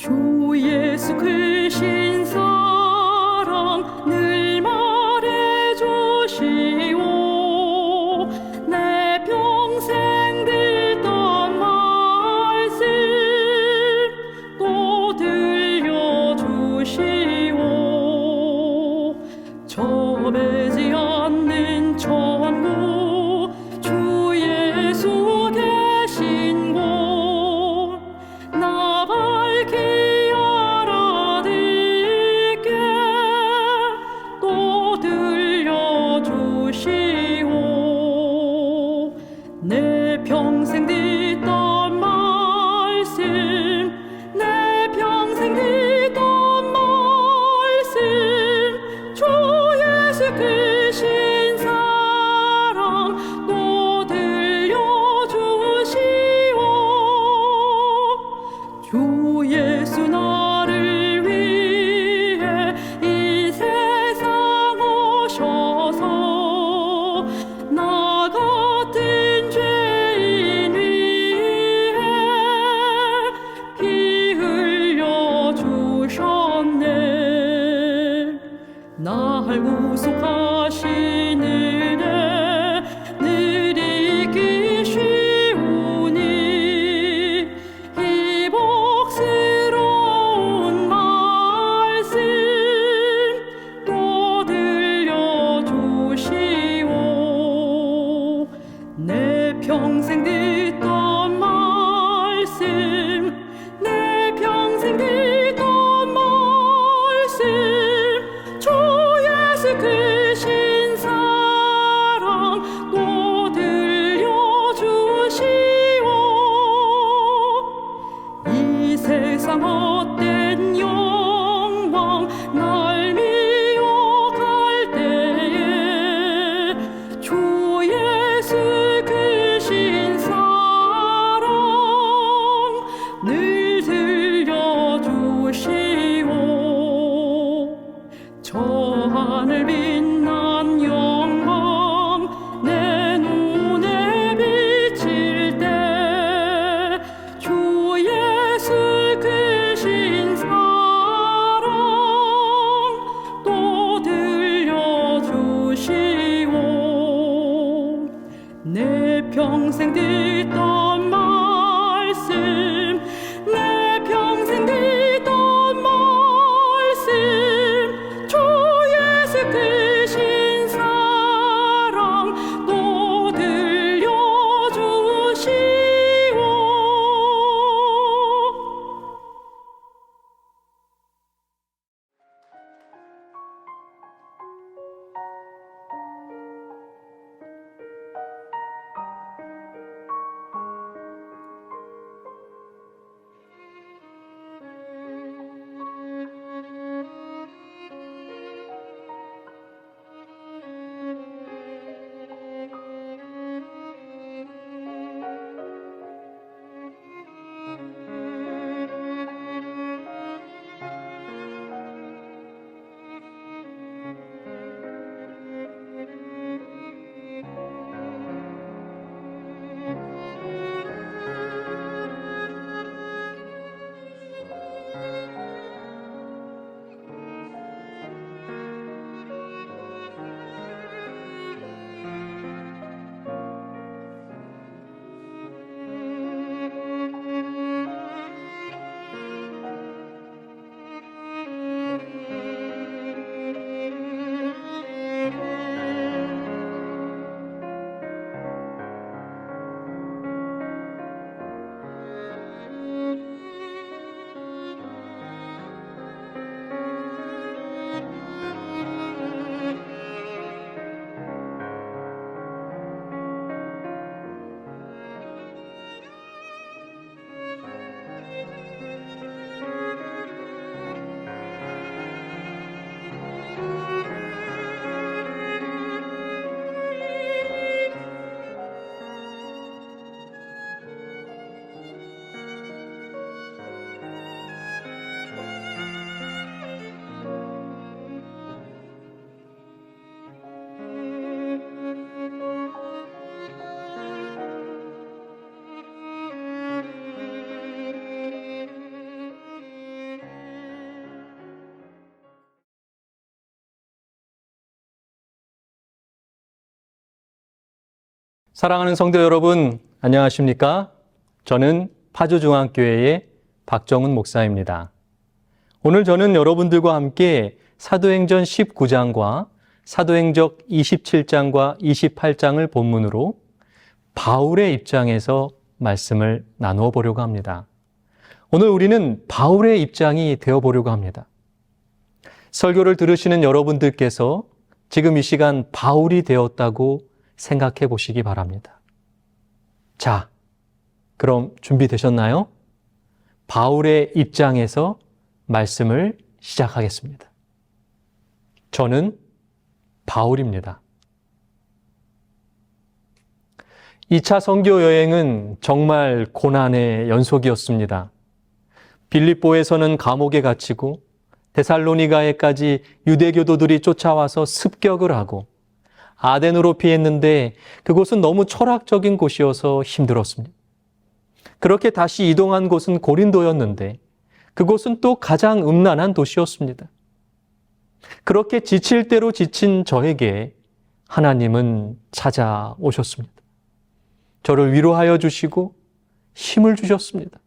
주 예수 크신 사랑 늘 말해주시오. 내 평생 듣던 말씀 또 들려주시오. 저배지 않는 천국 주 예수 계신 곳 나 밝히 알아듣게 또 들려주시오. 내 평생 듣던 말씀 내 평생 듣던 말씀 주 예수 크신 사랑 또 들려주시오. 주 예수 나를 위해 이 세상 오셔서 나 같은 죄인 위해 피 흘려 주셨네. 날 구속하신 은혜 늘 잊기 쉬우니 이 복스러운 말씀 또 들려주시오. 내 평생 듣던 말씀 내 평생 듣던 말씀 주 예수 크신 사랑 또 들려주시오. 이 세상 헛된 영광 날 미워갈 때에 주 예수 크신 사랑 늘 들려주시오. 저 하늘 빛난 영광 내 눈에 비칠 때 주 예수 크신 사랑하는 성도 여러분, 안녕하십니까? 저는 파주중앙교회의 박정훈 목사입니다. 오늘 저는 여러분들과 함께 사도행전 19장과 사도행전 27장과 28장을 본문으로 바울의 입장에서 말씀을 나누어 보려고 합니다. 오늘 우리는 바울의 입장이 되어 보려고 합니다. 설교를 들으시는 여러분들께서 지금 이 시간 바울이 되었다고 생각해 보시기 바랍니다. 자, 그럼 준비되셨나요? 바울의 입장에서 말씀을 시작하겠습니다. 저는 바울입니다. 2차 선교 여행은 정말 고난의 연속이었습니다. 빌립보에서는 감옥에 갇히고 데살로니가에까지 유대교도들이 쫓아와서 습격을 하고 아덴으로 피했는데 그곳은 너무 철학적인 곳이어서 힘들었습니다. 그렇게 다시 이동한 곳은 고린도였는데 그곳은 또 가장 음란한 도시였습니다. 그렇게 지칠 대로 지친 저에게 하나님은 찾아오셨습니다. 저를 위로하여 주시고 힘을 주셨습니다.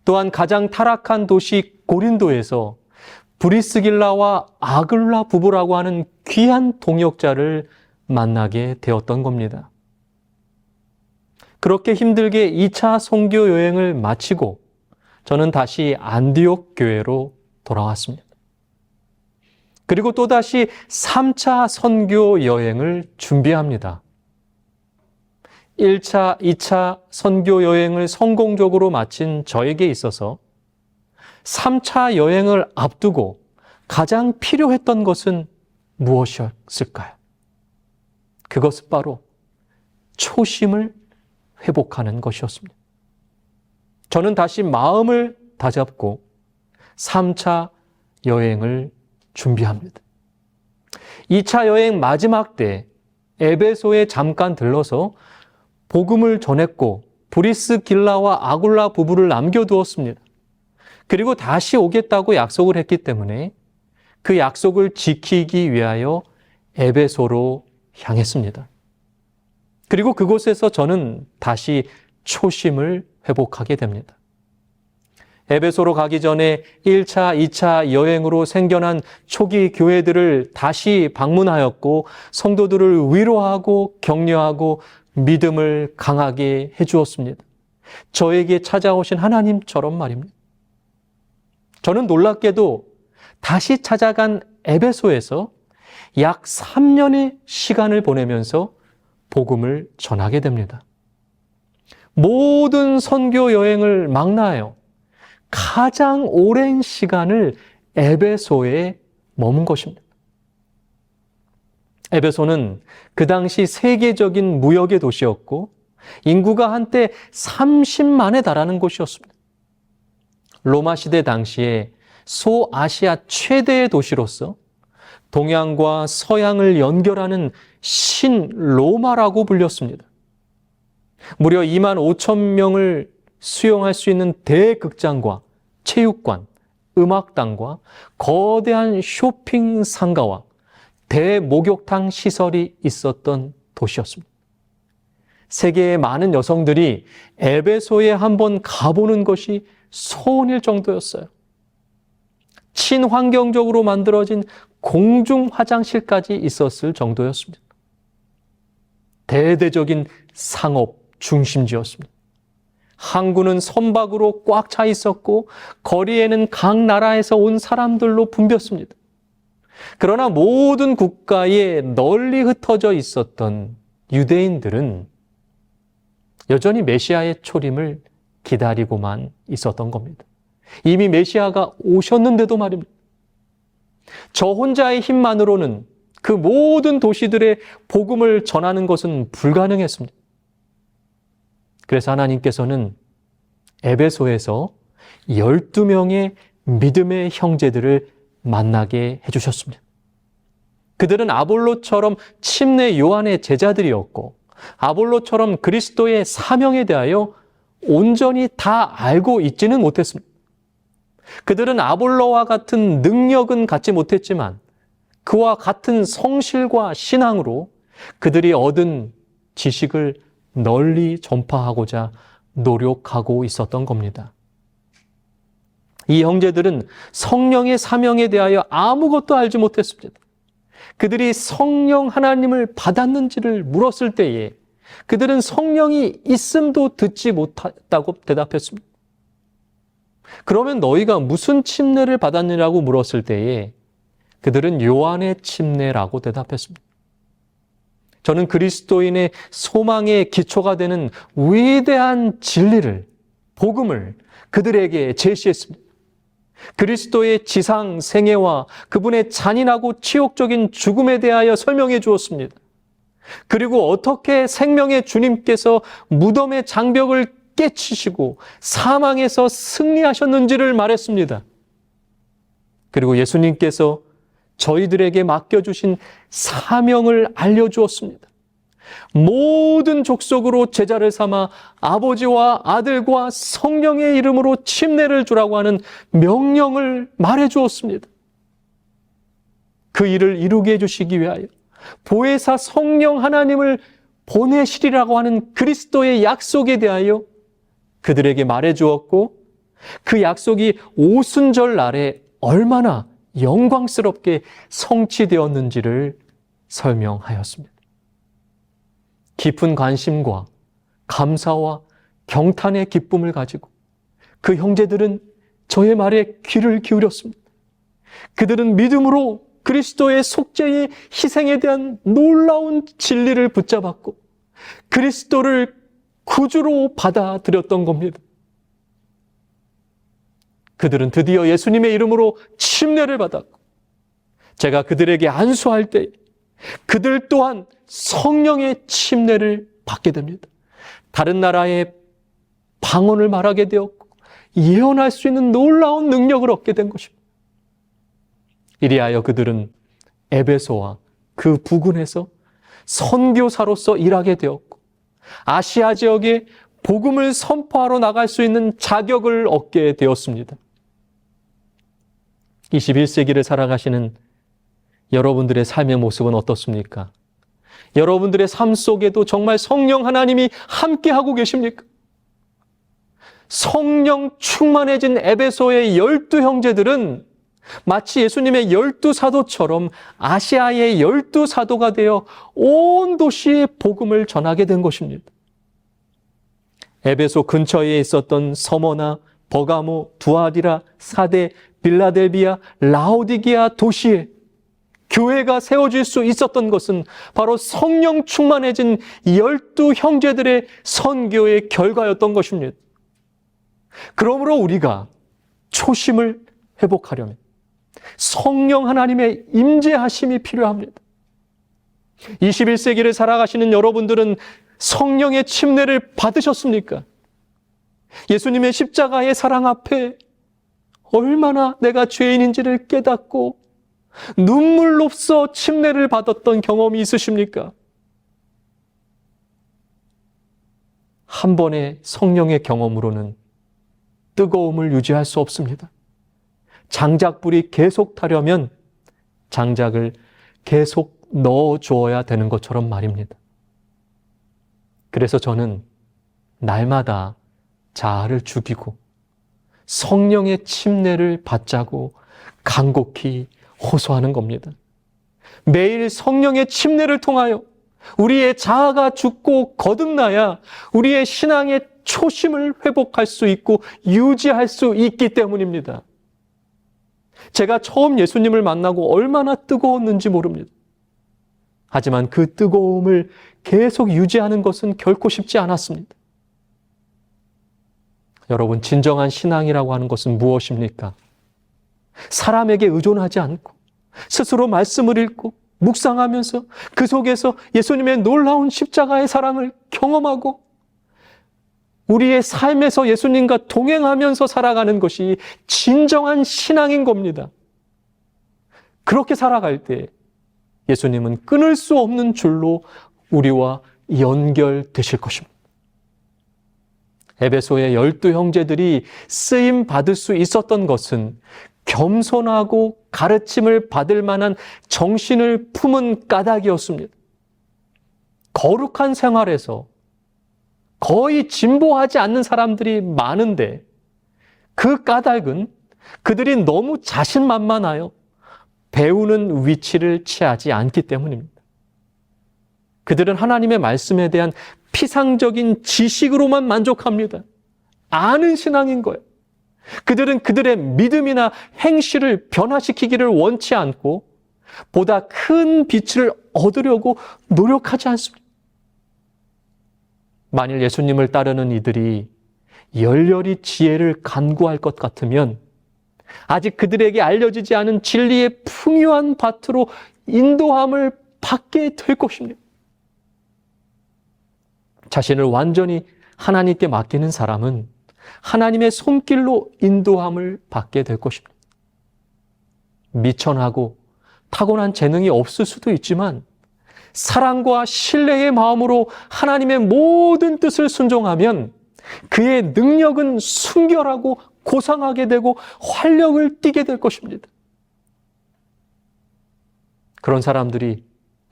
또한 가장 타락한 도시 고린도에서 브리스길라와 아글라 부부라고 하는 귀한 동역자를 만나게 되었던 겁니다. 그렇게 힘들게 2차 선교 여행을 마치고 저는 다시 안디옥 교회로 돌아왔습니다. 그리고 또다시 3차 선교 여행을 준비합니다. 1차, 2차 선교 여행을 성공적으로 마친 저에게 있어서 3차 여행을 앞두고 가장 필요했던 것은 무엇이었을까요? 그것은 바로 초심을 회복하는 것이었습니다. 저는 다시 마음을 다잡고 3차 여행을 준비합니다. 2차 여행 마지막 때 에베소에 잠깐 들러서 복음을 전했고 브리스길라와 아굴라 부부를 남겨두었습니다. 그리고 다시 오겠다고 약속을 했기 때문에 그 약속을 지키기 위하여 에베소로 향했습니다. 그리고 그곳에서 저는 다시 초심을 회복하게 됩니다. 에베소로 가기 전에 1차, 2차 여행으로 생겨난 초기 교회들을 다시 방문하였고 성도들을 위로하고 격려하고 믿음을 강하게 해주었습니다. 저에게 찾아오신 하나님처럼 말입니다. 저는 놀랍게도 다시 찾아간 에베소에서 약 3년의 시간을 보내면서 복음을 전하게 됩니다. 모든 선교 여행을 망라하여 가장 오랜 시간을 에베소에 머문 것입니다. 에베소는 그 당시 세계적인 무역의 도시였고 인구가 한때 30만에 달하는 곳이었습니다. 로마 시대 당시에 소아시아 최대의 도시로서 동양과 서양을 연결하는 신로마라고 불렸습니다. 무려 2만 5천 명을 수용할 수 있는 대극장과 체육관, 음악당과 거대한 쇼핑 상가와 대목욕탕 시설이 있었던 도시였습니다. 세계의 많은 여성들이 에베소에 한번 가보는 것이 소원일 정도였어요. 친환경적으로 만들어진 공중 화장실까지 있었을 정도였습니다. 대대적인 상업 중심지였습니다. 항구는 선박으로 꽉 차 있었고 거리에는 각 나라에서 온 사람들로 붐볐습니다. 그러나 모든 국가에 널리 흩어져 있었던 유대인들은 여전히 메시아의 초림을 기다리고만 있었던 겁니다. 이미 메시아가 오셨는데도 말입니다. 저 혼자의 힘만으로는 그 모든 도시들의 복음을 전하는 것은 불가능했습니다. 그래서 하나님께서는 에베소에서 12명의 믿음의 형제들을 만나게 해주셨습니다. 그들은 아볼로처럼 침례 요한의 제자들이었고 아볼로처럼 그리스도의 사명에 대하여 온전히 다 알고 있지는 못했습니다. 그들은 아볼로와 같은 능력은 갖지 못했지만 그와 같은 성실과 신앙으로 그들이 얻은 지식을 널리 전파하고자 노력하고 있었던 겁니다. 이 형제들은 성령의 사명에 대하여 아무것도 알지 못했습니다. 그들이 성령 하나님을 받았는지를 물었을 때에 그들은 성령이 있음도 듣지 못했다고 대답했습니다. 그러면 너희가 무슨 침례를 받았느냐고 물었을 때에 그들은 요한의 침례라고 대답했습니다. 저는 그리스도인의 소망의 기초가 되는 위대한 진리를, 복음을 그들에게 제시했습니다. 그리스도의 지상 생애와 그분의 잔인하고 치욕적인 죽음에 대하여 설명해 주었습니다. 그리고 어떻게 생명의 주님께서 무덤의 장벽을 깨치시고 사망에서 승리하셨는지를 말했습니다. 그리고 예수님께서 저희들에게 맡겨주신 사명을 알려주었습니다. 모든 족속으로 제자를 삼아 아버지와 아들과 성령의 이름으로 침례를 주라고 하는 명령을 말해주었습니다. 그 일을 이루게 해주시기 위하여 보혜사 성령 하나님을 보내시리라고 하는 그리스도의 약속에 대하여 그들에게 말해주었고, 그 약속이 오순절 날에 얼마나 영광스럽게 성취되었는지를 설명하였습니다. 깊은 관심과 감사와 경탄의 기쁨을 가지고 그 형제들은 저의 말에 귀를 기울였습니다. 그들은 믿음으로 그리스도의 속죄의 희생에 대한 놀라운 진리를 붙잡았고 그리스도를 구주로 받아들였던 겁니다. 그들은 드디어 예수님의 이름으로 침례를 받았고, 제가 그들에게 안수할 때 그들 또한 성령의 침례를 받게 됩니다. 다른 나라의 방언을 말하게 되었고 예언할 수 있는 놀라운 능력을 얻게 된 것입니다. 이리하여 그들은 에베소와 그 부근에서 선교사로서 일하게 되었고 아시아 지역에 복음을 선포하러 나갈 수 있는 자격을 얻게 되었습니다. 21세기를 살아가시는 여러분들의 삶의 모습은 어떻습니까? 여러분들의 삶 속에도 정말 성령 하나님이 함께하고 계십니까? 성령 충만해진 에베소의 12 형제들은 마치 예수님의 12 사도처럼 아시아의 12 사도가 되어 온 도시에 복음을 전하게 된 것입니다. 에베소 근처에 있었던 서머나, 버가모, 두아디라, 사데, 빌라델비아, 라오디게아 도시에 교회가 세워질 수 있었던 것은 바로 성령 충만해진 12 형제들의 선교의 결과였던 것입니다. 그러므로 우리가 초심을 회복하려면 성령 하나님의 임재하심이 필요합니다. 21세기를 살아가시는 여러분들은 성령의 침례를 받으셨습니까? 예수님의 십자가의 사랑 앞에 얼마나 내가 죄인인지를 깨닫고 눈물로써 침례를 받았던 경험이 있으십니까? 한 번의 성령의 경험으로는 뜨거움을 유지할 수 없습니다. 장작불이 계속 타려면 장작을 계속 넣어 주어야 되는 것처럼 말입니다. 그래서 저는 날마다 자아를 죽이고 성령의 침례를 받자고 간곡히 호소하는 겁니다. 매일 성령의 침례를 통하여 우리의 자아가 죽고 거듭나야 우리의 신앙의 초심을 회복할 수 있고 유지할 수 있기 때문입니다. 제가 처음 예수님을 만나고 얼마나 뜨거웠는지 모릅니다. 하지만 그 뜨거움을 계속 유지하는 것은 결코 쉽지 않았습니다. 여러분, 진정한 신앙이라고 하는 것은 무엇입니까? 사람에게 의존하지 않고 스스로 말씀을 읽고 묵상하면서 그 속에서 예수님의 놀라운 십자가의 사랑을 경험하고 우리의 삶에서 예수님과 동행하면서 살아가는 것이 진정한 신앙인 겁니다. 그렇게 살아갈 때 예수님은 끊을 수 없는 줄로 우리와 연결되실 것입니다. 에베소의 12 형제들이 쓰임 받을 수 있었던 것은 겸손하고 가르침을 받을 만한 정신을 품은 까닭이었습니다. 거룩한 생활에서 거의 진보하지 않는 사람들이 많은데 그 까닭은 그들이 너무 자신만만하여 배우는 위치를 취하지 않기 때문입니다. 그들은 하나님의 말씀에 대한 피상적인 지식으로만 만족합니다. 아는 신앙인 거예요. 그들은 그들의 믿음이나 행실을 변화시키기를 원치 않고 보다 큰 빛을 얻으려고 노력하지 않습니다. 만일 예수님을 따르는 이들이 열렬히 지혜를 간구할 것 같으면 아직 그들에게 알려지지 않은 진리의 풍요한 밭으로 인도함을 받게 될 것입니다. 자신을 완전히 하나님께 맡기는 사람은 하나님의 손길로 인도함을 받게 될 것입니다. 미천하고 타고난 재능이 없을 수도 있지만 사랑과 신뢰의 마음으로 하나님의 모든 뜻을 순종하면 그의 능력은 순결하고 고상하게 되고 활력을 띠게 될 것입니다. 그런 사람들이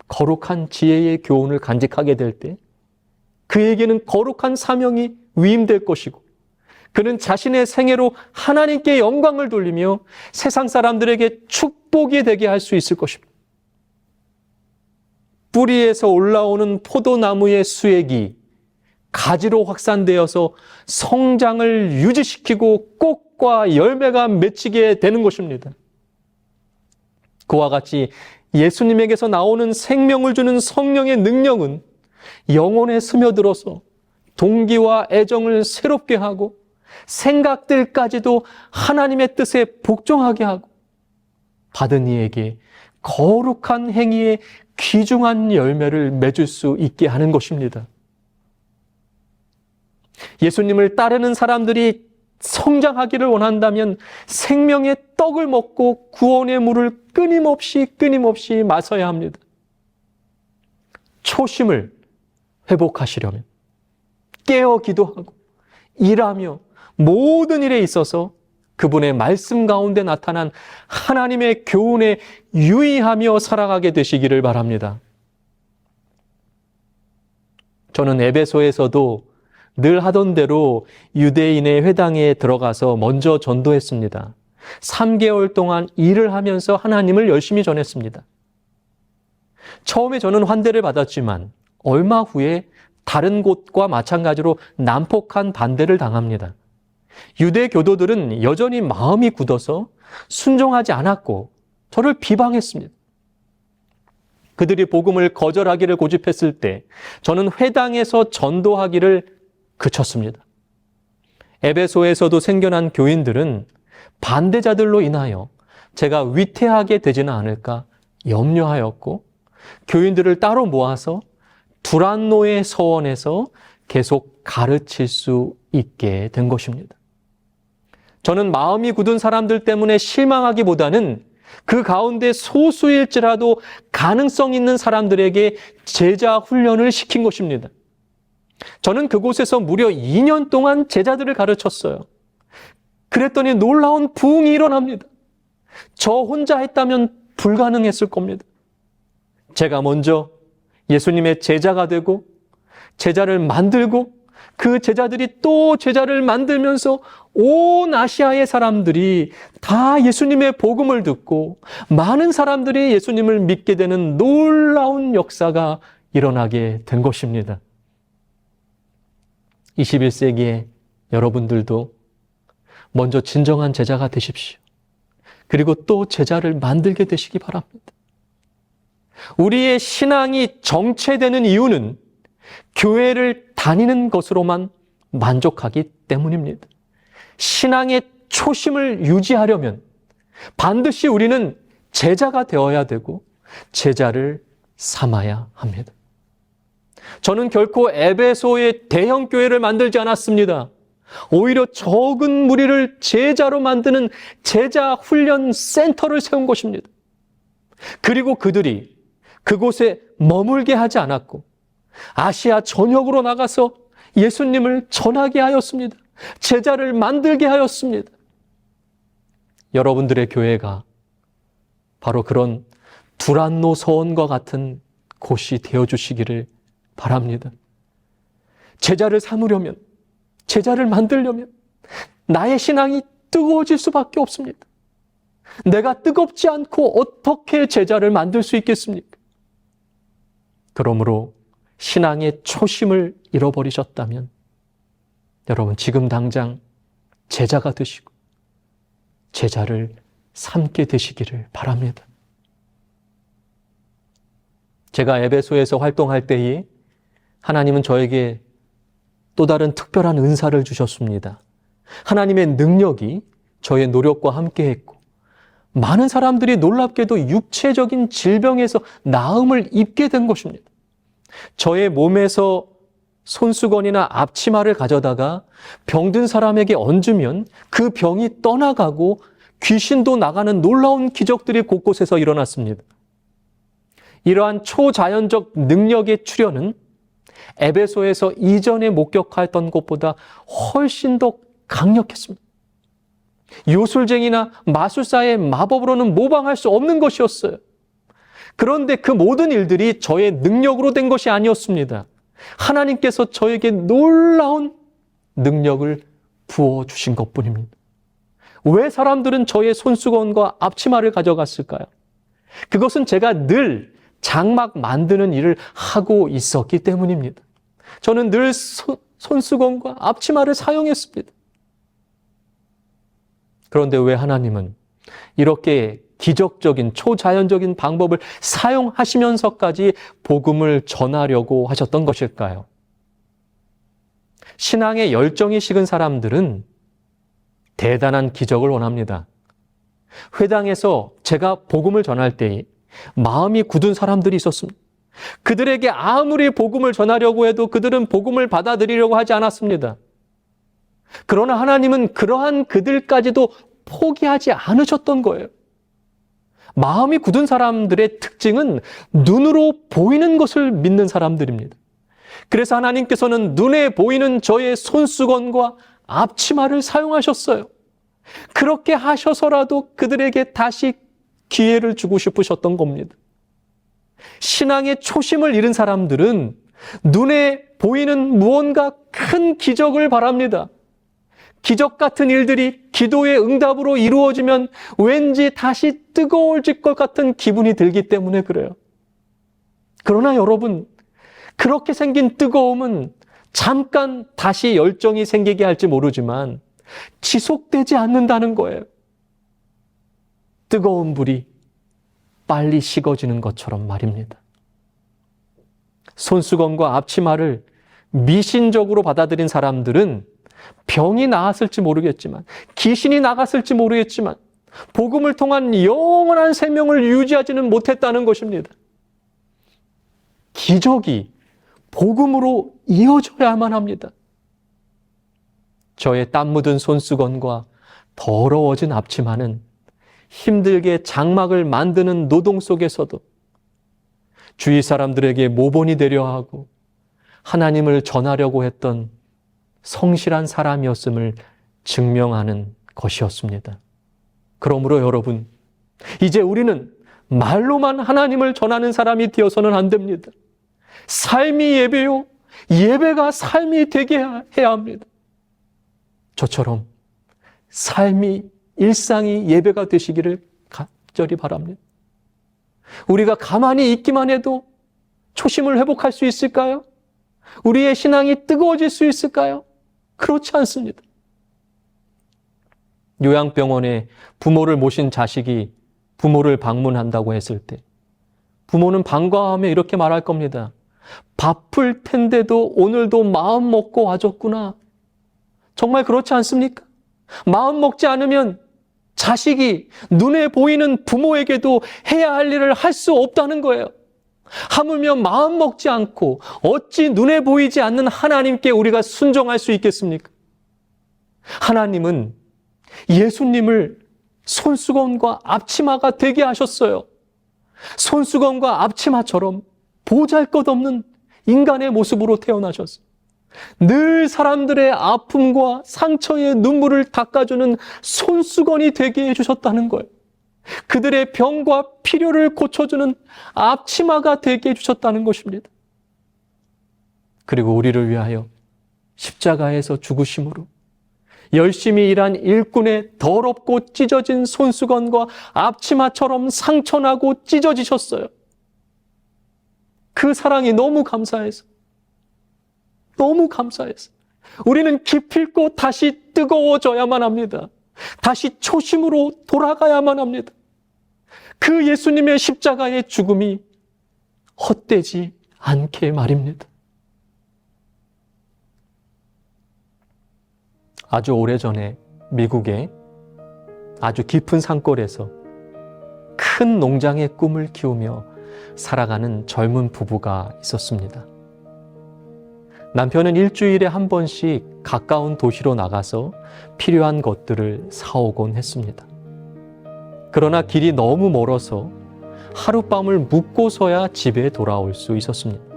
거룩한 지혜의 교훈을 간직하게 될 때 그에게는 거룩한 사명이 위임될 것이고 그는 자신의 생애로 하나님께 영광을 돌리며 세상 사람들에게 축복이 되게 할 수 있을 것입니다. 뿌리에서 올라오는 포도나무의 수액이 가지로 확산되어서 성장을 유지시키고 꽃과 열매가 맺히게 되는 것입니다. 그와 같이 예수님에게서 나오는 생명을 주는 성령의 능력은 영혼에 스며들어서 동기와 애정을 새롭게 하고 생각들까지도 하나님의 뜻에 복종하게 하고 받은 이에게 거룩한 행위에 귀중한 열매를 맺을 수 있게 하는 것입니다. 예수님을 따르는 사람들이 성장하기를 원한다면 생명의 떡을 먹고 구원의 물을 끊임없이 마셔야 합니다. 초심을 회복하시려면 깨어 기도하고 일하며 모든 일에 있어서 그분의 말씀 가운데 나타난 하나님의 교훈에 유의하며 살아가게 되시기를 바랍니다. 저는 에베소에서도 늘 하던 대로 유대인의 회당에 들어가서 먼저 전도했습니다. 3개월 동안 일을 하면서 하나님을 열심히 전했습니다. 처음에 저는 환대를 받았지만 얼마 후에 다른 곳과 마찬가지로 난폭한 반대를 당합니다. 유대 교도들은 여전히 마음이 굳어서 순종하지 않았고 저를 비방했습니다. 그들이 복음을 거절하기를 고집했을 때 저는 회당에서 전도하기를 그쳤습니다. 에베소에서도 생겨난 교인들은 반대자들로 인하여 제가 위태하게 되지는 않을까 염려하였고 교인들을 따로 모아서 두란노의 서원에서 계속 가르칠 수 있게 된 것입니다. 저는 마음이 굳은 사람들 때문에 실망하기보다는 그 가운데 소수일지라도 가능성 있는 사람들에게 제자 훈련을 시킨 것입니다. 저는 그곳에서 무려 2년 동안 제자들을 가르쳤어요. 그랬더니 놀라운 부흥이 일어납니다. 저 혼자 했다면 불가능했을 겁니다. 제가 먼저 예수님의 제자가 되고 제자를 만들고 그 제자들이 또 제자를 만들면서 온 아시아의 사람들이 다 예수님의 복음을 듣고 많은 사람들이 예수님을 믿게 되는 놀라운 역사가 일어나게 된 것입니다. 21세기에 여러분들도 먼저 진정한 제자가 되십시오. 그리고 또 제자를 만들게 되시기 바랍니다. 우리의 신앙이 정체되는 이유는 교회를 다니는 것으로만 만족하기 때문입니다. 신앙의 초심을 유지하려면 반드시 우리는 제자가 되어야 되고 제자를 삼아야 합니다. 저는 결코 에베소의 대형 교회를 만들지 않았습니다. 오히려 적은 무리를 제자로 만드는 제자 훈련 센터를 세운 것입니다. 그리고 그들이 그곳에 머물게 하지 않았고 아시아 전역으로 나가서 예수님을 전하게 하였습니다. 제자를 만들게 하였습니다. 여러분들의 교회가 바로 그런 두란노 서원과 같은 곳이 되어주시기를 바랍니다. 제자를 삼으려면, 제자를 만들려면 나의 신앙이 뜨거워질 수밖에 없습니다. 내가 뜨겁지 않고 어떻게 제자를 만들 수 있겠습니까? 그러므로 신앙의 초심을 잃어버리셨다면 여러분 지금 당장 제자가 되시고 제자를 삼게 되시기를 바랍니다. 제가 에베소에서 활동할 때에 하나님은 저에게 또 다른 특별한 은사를 주셨습니다. 하나님의 능력이 저의 노력과 함께했고 많은 사람들이 놀랍게도 육체적인 질병에서 나음을 입게 된 것입니다. 저의 몸에서 손수건이나 앞치마를 가져다가 병든 사람에게 얹으면 그 병이 떠나가고 귀신도 나가는 놀라운 기적들이 곳곳에서 일어났습니다. 이러한 초자연적 능력의 출현은 에베소에서 이전에 목격했던 것보다 훨씬 더 강력했습니다. 요술쟁이나 마술사의 마법으로는 모방할 수 없는 것이었어요. 그런데 그 모든 일들이 저의 능력으로 된 것이 아니었습니다. 하나님께서 저에게 놀라운 능력을 부어주신 것뿐입니다. 왜 사람들은 저의 손수건과 앞치마를 가져갔을까요? 그것은 제가 늘 장막 만드는 일을 하고 있었기 때문입니다. 저는 늘 손수건과 앞치마를 사용했습니다. 그런데 왜 하나님은 이렇게 기적적인 초자연적인 방법을 사용하시면서까지 복음을 전하려고 하셨던 것일까요? 신앙의 열정이 식은 사람들은 대단한 기적을 원합니다. 회당에서 제가 복음을 전할 때에 마음이 굳은 사람들이 있었습니다. 그들에게 아무리 복음을 전하려고 해도 그들은 복음을 받아들이려고 하지 않았습니다. 그러나 하나님은 그러한 그들까지도 포기하지 않으셨던 거예요. 마음이 굳은 사람들의 특징은 눈으로 보이는 것을 믿는 사람들입니다. 그래서 하나님께서는 눈에 보이는 저의 손수건과 앞치마를 사용하셨어요. 그렇게 하셔서라도 그들에게 다시 기회를 주고 싶으셨던 겁니다. 신앙의 초심을 잃은 사람들은 눈에 보이는 무언가 큰 기적을 바랍니다. 기적 같은 일들이 기도의 응답으로 이루어지면 왠지 다시 뜨거워질 것 같은 기분이 들기 때문에 그래요. 그러나 여러분, 그렇게 생긴 뜨거움은 잠깐 다시 열정이 생기게 할지 모르지만 지속되지 않는다는 거예요. 뜨거운 불이 빨리 식어지는 것처럼 말입니다. 손수건과 앞치마를 미신적으로 받아들인 사람들은 병이 나았을지 모르겠지만, 귀신이 나갔을지 모르겠지만 복음을 통한 영원한 생명을 유지하지는 못했다는 것입니다. 기적이 복음으로 이어져야만 합니다. 저의 땀 묻은 손수건과 더러워진 앞치마는 힘들게 장막을 만드는 노동 속에서도 주위 사람들에게 모본이 되려 하고 하나님을 전하려고 했던 성실한 사람이었음을 증명하는 것이었습니다. 그러므로 여러분, 이제 우리는 말로만 하나님을 전하는 사람이 되어서는 안 됩니다. 삶이 예배요, 예배가 삶이 되게 해야 합니다. 저처럼 삶이, 일상이 예배가 되시기를 간절히 바랍니다. 우리가 가만히 있기만 해도 초심을 회복할 수 있을까요? 우리의 신앙이 뜨거워질 수 있을까요? 그렇지 않습니다. 요양병원에 부모를 모신 자식이 부모를 방문한다고 했을 때 부모는 반가워하며 이렇게 말할 겁니다. 바쁠 텐데도 오늘도 마음 먹고 와줬구나. 정말 그렇지 않습니까? 마음 먹지 않으면 자식이 눈에 보이는 부모에게도 해야 할 일을 할 수 없다는 거예요. 하물며 마음 먹지 않고 어찌 눈에 보이지 않는 하나님께 우리가 순종할 수 있겠습니까? 하나님은 예수님을 손수건과 앞치마가 되게 하셨어요. 손수건과 앞치마처럼 보잘것없는 인간의 모습으로 태어나셨어요. 늘 사람들의 아픔과 상처의 눈물을 닦아주는 손수건이 되게 해주셨다는 거예요. 그들의 병과 필요를 고쳐주는 앞치마가 되게 해주셨다는 것입니다. 그리고 우리를 위하여 십자가에서 죽으심으로 열심히 일한 일꾼의 더럽고 찢어진 손수건과 앞치마처럼 상처나고 찢어지셨어요. 그 사랑이 너무 감사해서 우리는 기필코 다시 뜨거워져야만 합니다. 다시 초심으로 돌아가야만 합니다. 그 예수님의 십자가의 죽음이 헛되지 않게 말입니다. 아주 오래전에 미국의 아주 깊은 산골에서 큰 농장의 꿈을 키우며 살아가는 젊은 부부가 있었습니다. 남편은 일주일에 한 번씩 가까운 도시로 나가서 필요한 것들을 사오곤 했습니다. 그러나 길이 너무 멀어서 하룻밤을 묵고서야 집에 돌아올 수 있었습니다.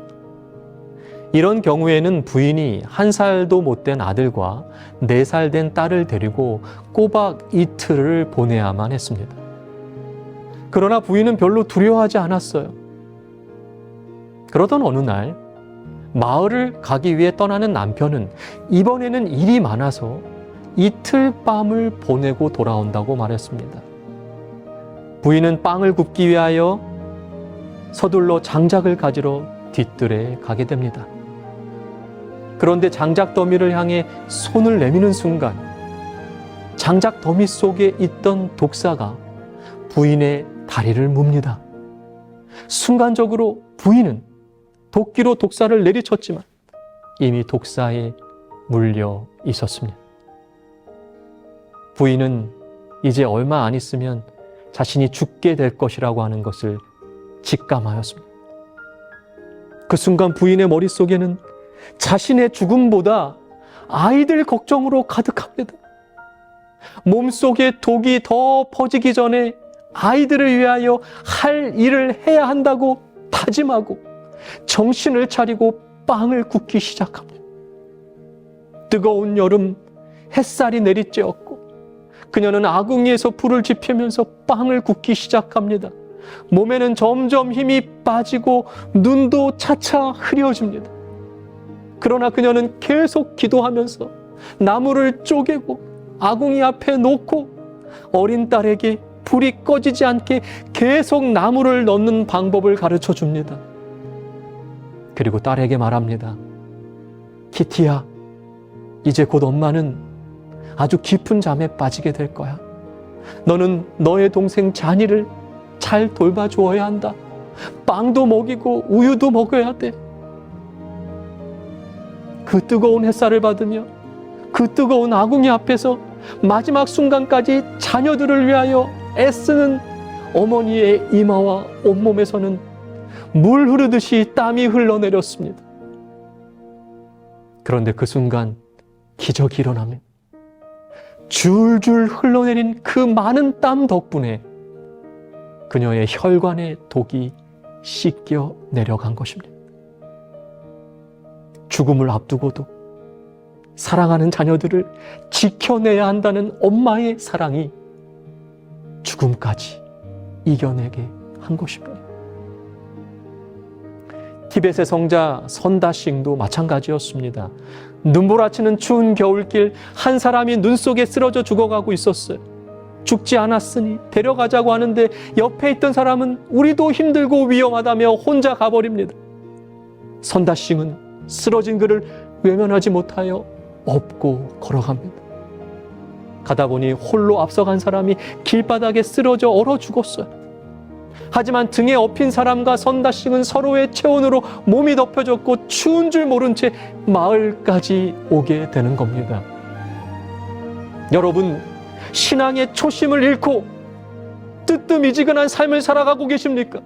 이런 경우에는 부인이 1살도 못 된 아들과 4살 된 딸을 데리고 꼬박 이틀을 보내야만 했습니다. 그러나 부인은 별로 두려워하지 않았어요. 그러던 어느 날 마을을 가기 위해 떠나는 남편은 이번에는 일이 많아서 이틀 밤을 보내고 돌아온다고 말했습니다. 부인은 빵을 굽기 위하여 서둘러 장작을 가지러 뒤뜰에 가게 됩니다. 그런데 장작 더미를 향해 손을 내미는 순간 장작 더미 속에 있던 독사가 부인의 다리를 뭅니다. 순간적으로 부인은 도끼로 독사를 내리쳤지만 이미 독사에 물려 있었습니다. 부인은 이제 얼마 안 있으면 자신이 죽게 될 것이라고 하는 것을 직감하였습니다. 그 순간 부인의 머릿속에는 자신의 죽음보다 아이들 걱정으로 가득합니다. 몸속에 독이 더 퍼지기 전에 아이들을 위하여 할 일을 해야 한다고 다짐하고 정신을 차리고 빵을 굽기 시작합니다. 뜨거운 여름 햇살이 내리쬐었고 그녀는 아궁이에서 불을 지피면서 빵을 굽기 시작합니다. 몸에는 점점 힘이 빠지고 눈도 차차 흐려집니다. 그러나 그녀는 계속 기도하면서 나무를 쪼개고 아궁이 앞에 놓고 어린 딸에게 불이 꺼지지 않게 계속 나무를 넣는 방법을 가르쳐 줍니다. 그리고 딸에게 말합니다. 키티야, 이제 곧 엄마는 아주 깊은 잠에 빠지게 될 거야. 너는 너의 동생 자니를 잘 돌봐주어야 한다. 빵도 먹이고 우유도 먹어야 돼. 그 뜨거운 햇살을 받으며 그 뜨거운 아궁이 앞에서 마지막 순간까지 자녀들을 위하여 애쓰는 어머니의 이마와 온몸에서는 물 흐르듯이 땀이 흘러내렸습니다. 그런데 그 순간 기적이 일어납니다. 줄줄 흘러내린 그 많은 땀 덕분에 그녀의 혈관의 독이 씻겨 내려간 것입니다. 죽음을 앞두고도 사랑하는 자녀들을 지켜내야 한다는 엄마의 사랑이 죽음까지 이겨내게 한 것입니다. 티벳의 성자 선다싱도 마찬가지였습니다. 눈보라치는 추운 겨울길 한 사람이 눈 속에 쓰러져 죽어가고 있었어요. 죽지 않았으니 데려가자고 하는데 옆에 있던 사람은 우리도 힘들고 위험하다며 혼자 가버립니다. 선다싱은 쓰러진 그를 외면하지 못하여 업고 걸어갑니다. 가다 보니 홀로 앞서간 사람이 길바닥에 쓰러져 얼어 죽었어요. 하지만 등에 업힌 사람과 선다싱은 서로의 체온으로 몸이 덮여졌고 추운 줄 모른 채 마을까지 오게 되는 겁니다. 여러분, 신앙의 초심을 잃고 뜨뜻미지근한 삶을 살아가고 계십니까?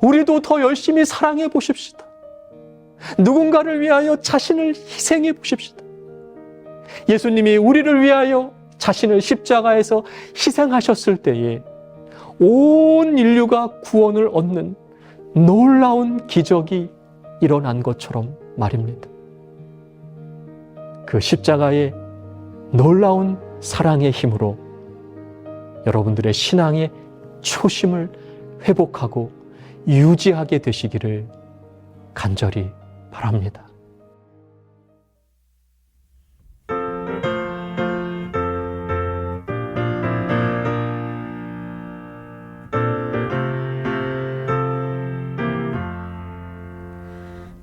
우리도 더 열심히 사랑해 보십시다. 누군가를 위하여 자신을 희생해 보십시다. 예수님이 우리를 위하여 자신을 십자가에서 희생하셨을 때에 온 인류가 구원을 얻는 놀라운 기적이 일어난 것처럼 말입니다. 그 십자가의 놀라운 사랑의 힘으로 여러분들의 신앙의 초심을 회복하고 유지하게 되시기를 간절히 바랍니다.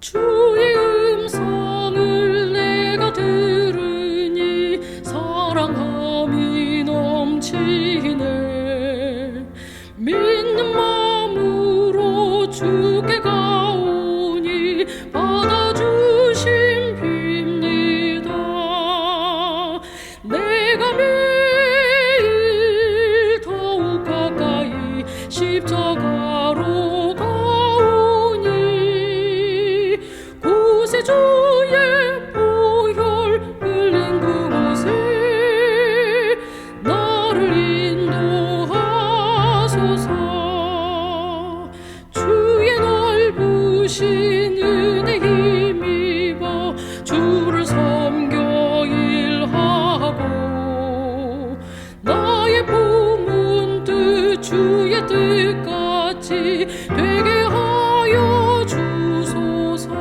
주의 음성을 내가 들으니 사랑함이 넘치네. 믿는 마음으로 주께 가오니 받아주심 빕니다. 내가 매일 더욱 가까이 십자가로 가오니 구세주의 보혈 흘린 그곳에 나를 인도하소서. 주의 넓으신 은혜 힘입어 주를 섬겨 일하고 나의 품은 뜻 주의 뜻같이 되게 하여 주소서.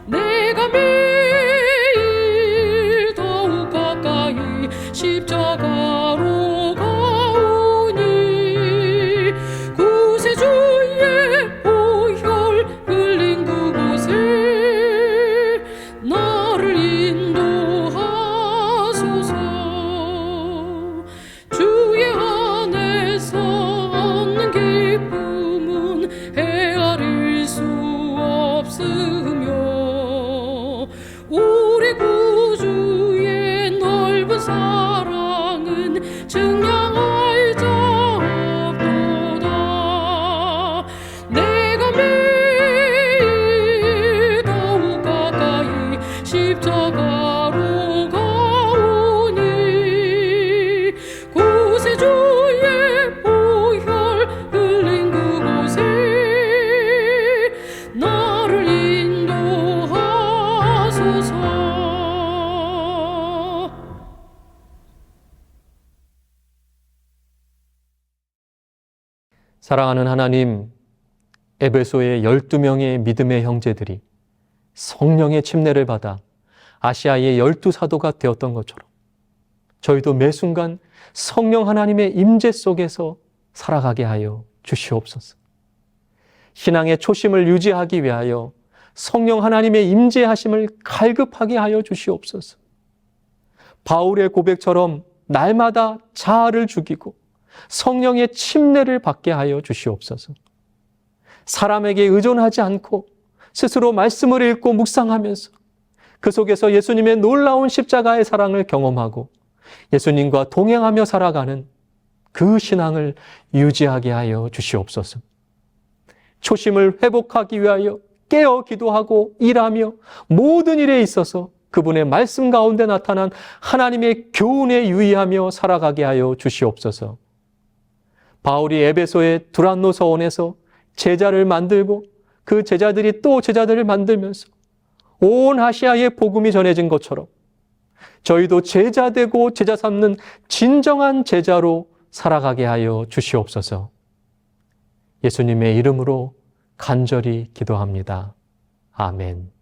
내가 매일 더욱 가까이 십자가로 가오니 구세주의 보혈 흘린 그곳에 나를 인도하소서. 주의 안에서 얻는 기쁨은 헤아릴 수 없으며 우리 구주의 넓은 사랑은 증량할 자 없도다. 내가 매일 더욱 가까이 십자가로 가오니 구세주의 보혈 흘린 그곳에 나를 인도하소서. 사랑하는 하나님, 에베소의 12명의 믿음의 형제들이 성령의 침례를 받아 아시아의 12사도가 되었던 것처럼 저희도 매 순간 성령 하나님의 임재 속에서 살아가게 하여 주시옵소서. 신앙의 초심을 유지하기 위하여 성령 하나님의 임재하심을 갈급하게 하여 주시옵소서. 바울의 고백처럼 날마다 자아를 죽이고 성령의 침례를 받게 하여 주시옵소서. 사람에게 의존하지 않고 스스로 말씀을 읽고 묵상하면서 그 속에서 예수님의 놀라운 십자가의 사랑을 경험하고 예수님과 동행하며 살아가는 그 신앙을 유지하게 하여 주시옵소서. 초심을 회복하기 위하여 깨어 기도하고 일하며 모든 일에 있어서 그분의 말씀 가운데 나타난 하나님의 교훈에 유의하며 살아가게 하여 주시옵소서. 바울이 에베소의 두란노 서원에서 제자를 만들고 그 제자들이 또 제자들을 만들면서 온 아시아에 복음이 전해진 것처럼 저희도 제자 되고 제자 삼는 진정한 제자로 살아가게 하여 주시옵소서. 예수님의 이름으로 간절히 기도합니다. 아멘.